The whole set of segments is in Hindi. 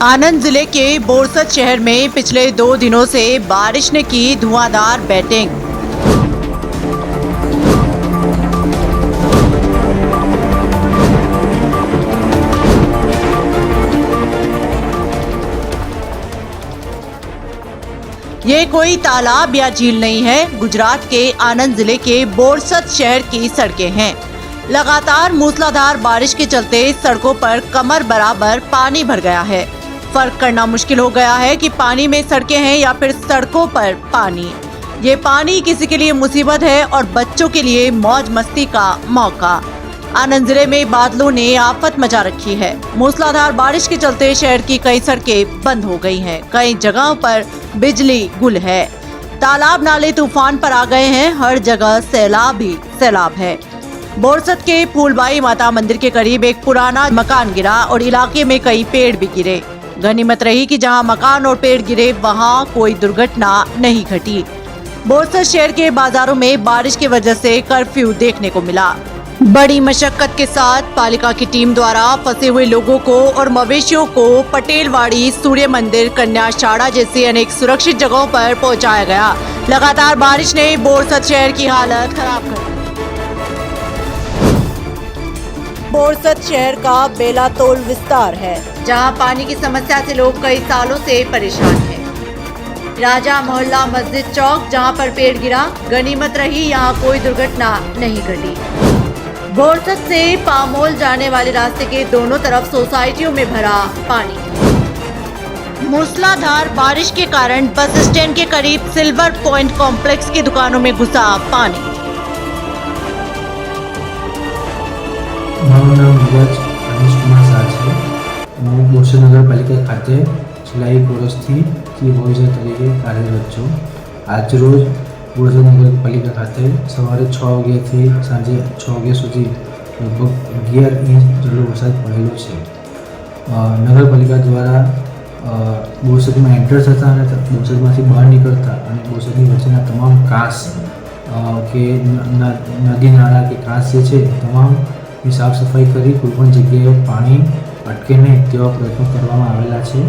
आनंद जिले के बोरसद शहर में पिछले 2 दिनों से बारिश ने की धुआंधार बैटिंग। ये कोई तालाब या झील नहीं है, गुजरात के आनंद जिले के बोरसद शहर की सड़कें हैं। लगातार मूसलाधार बारिश के चलते सड़कों पर कमर बराबर पानी भर गया है। फर्क करना मुश्किल हो गया है कि पानी में सड़कें हैं या फिर सड़कों पर पानी। ये पानी किसी के लिए मुसीबत है और बच्चों के लिए मौज मस्ती का मौका। आनंद जिले में बादलों ने आफत मचा रखी है। मूसलाधार बारिश के चलते शहर की कई सड़कें बंद हो गई हैं। कई जगहों पर बिजली गुल है। तालाब नाले तूफान पर आ गए हैं। हर जगह सैलाब ही सैलाब है। बोरसद के फूलबाई माता मंदिर के करीब एक पुराना मकान गिरा और इलाके में कई पेड़ भी गिरे। गनीमत रही कि जहां मकान और पेड़ गिरे वहां कोई दुर्घटना नहीं घटी। बोरसद शहर के बाजारों में बारिश की वजह से कर्फ्यू देखने को मिला। बड़ी मशक्कत के साथ पालिका की टीम द्वारा फंसे हुए लोगों को और मवेशियों को पटेलवाड़ी, सूर्य मंदिर, कन्याशाड़ा जैसी अनेक सुरक्षित जगहों पर पहुंचाया गया। लगातार बारिश ने बोरसद शहर की हालत खराब कर दी। बोरसद शहर का बेलातोल विस्तार है, जहां पानी की समस्या से लोग कई सालों से परेशान हैं। राजा मोहल्ला मस्जिद चौक, जहां पर पेड़ गिरा, गनीमत रही यहां कोई दुर्घटना नहीं घटी। बोरसद से पामोल जाने वाले रास्ते के दोनों तरफ सोसाइटियों में भरा पानी। मूसलाधार बारिश के कारण बस स्टैंड के करीब सिल्वर पॉइंट कॉम्प्लेक्स की दुकानों में घुसा पानी। મારું નામ ધીરજ રમેશ કુમાર શાહ છે। હું બોરસદ નગરપાલિકા ખાતે છેલ્લા 1 વર્ષથી ચીફ ઓફિસર તરીકે કાર્યરત છું। આજરોજ બોરસદ નગરપાલિકા ખાતે સવારે 6 વાગ્યાથી સાંજે 6 વાગ્યા સુધી લગભગ 11 ઇંચ જેટલો વરસાદ પડેલો છે। નગરપાલિકા દ્વારા બોરસદમાં એન્ટર થતા અને બોરસદમાંથી બહાર નીકળતા અને બોરસદની વચ્ચેના તમામ કાંસ કે નદી નાળા કે કાંસ જે છે તમામ ની સાફ સફાઈ કરી કોઈપણ જગ્યાએ પાણી અટકે નહીં તેવા પ્રયત્નો કરવામાં આવેલા છે।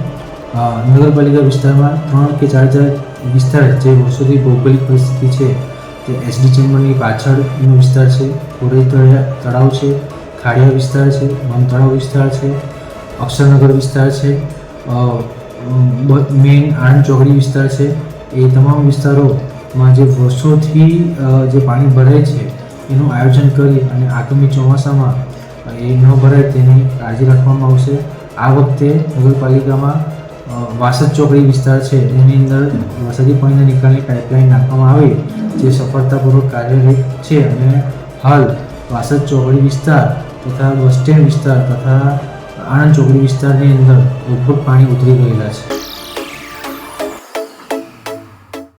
નગરપાલિકા વિસ્તારમાં 3 કે 4 વિસ્તાર જે વર્ષોથી ભૌગોલિક પરિસ્થિતિ છે તે એસડી ચેમ્બરની પાછળનો વિસ્તાર છે, કોરઈ તળાવ છે, ખાડિયા વિસ્તાર છે, વન તળાવ વિસ્તાર છે, અક્ષરનગર વિસ્તાર છે, મેઇન આણંદ ચોકડી વિસ્તાર છે। એ તમામ વિસ્તારોમાં જે વર્ષોથી જે પાણી ભરાય છે એનું આયોજન કરી અને આગામી ચોમાસામાં એ ન ભરાય તેની કાળજી રાખવામાં આવશે। આ વખતે નગરપાલિકામાં વાસદ ચોકડી વિસ્તાર છે એની અંદર વરસાદી પાણીના નિકાલની પાઇપલાઇન નાખવામાં આવી, જે સફળતાપૂર્વક કાર્યરત છે અને હાલ વાસદ ચોકડી વિસ્તાર તથા બસ સ્ટેન્ડ વિસ્તાર તથા આણંદ ચોકડી વિસ્તારની અંદર લગભગ પાણી ઉતરી ગયેલા છે।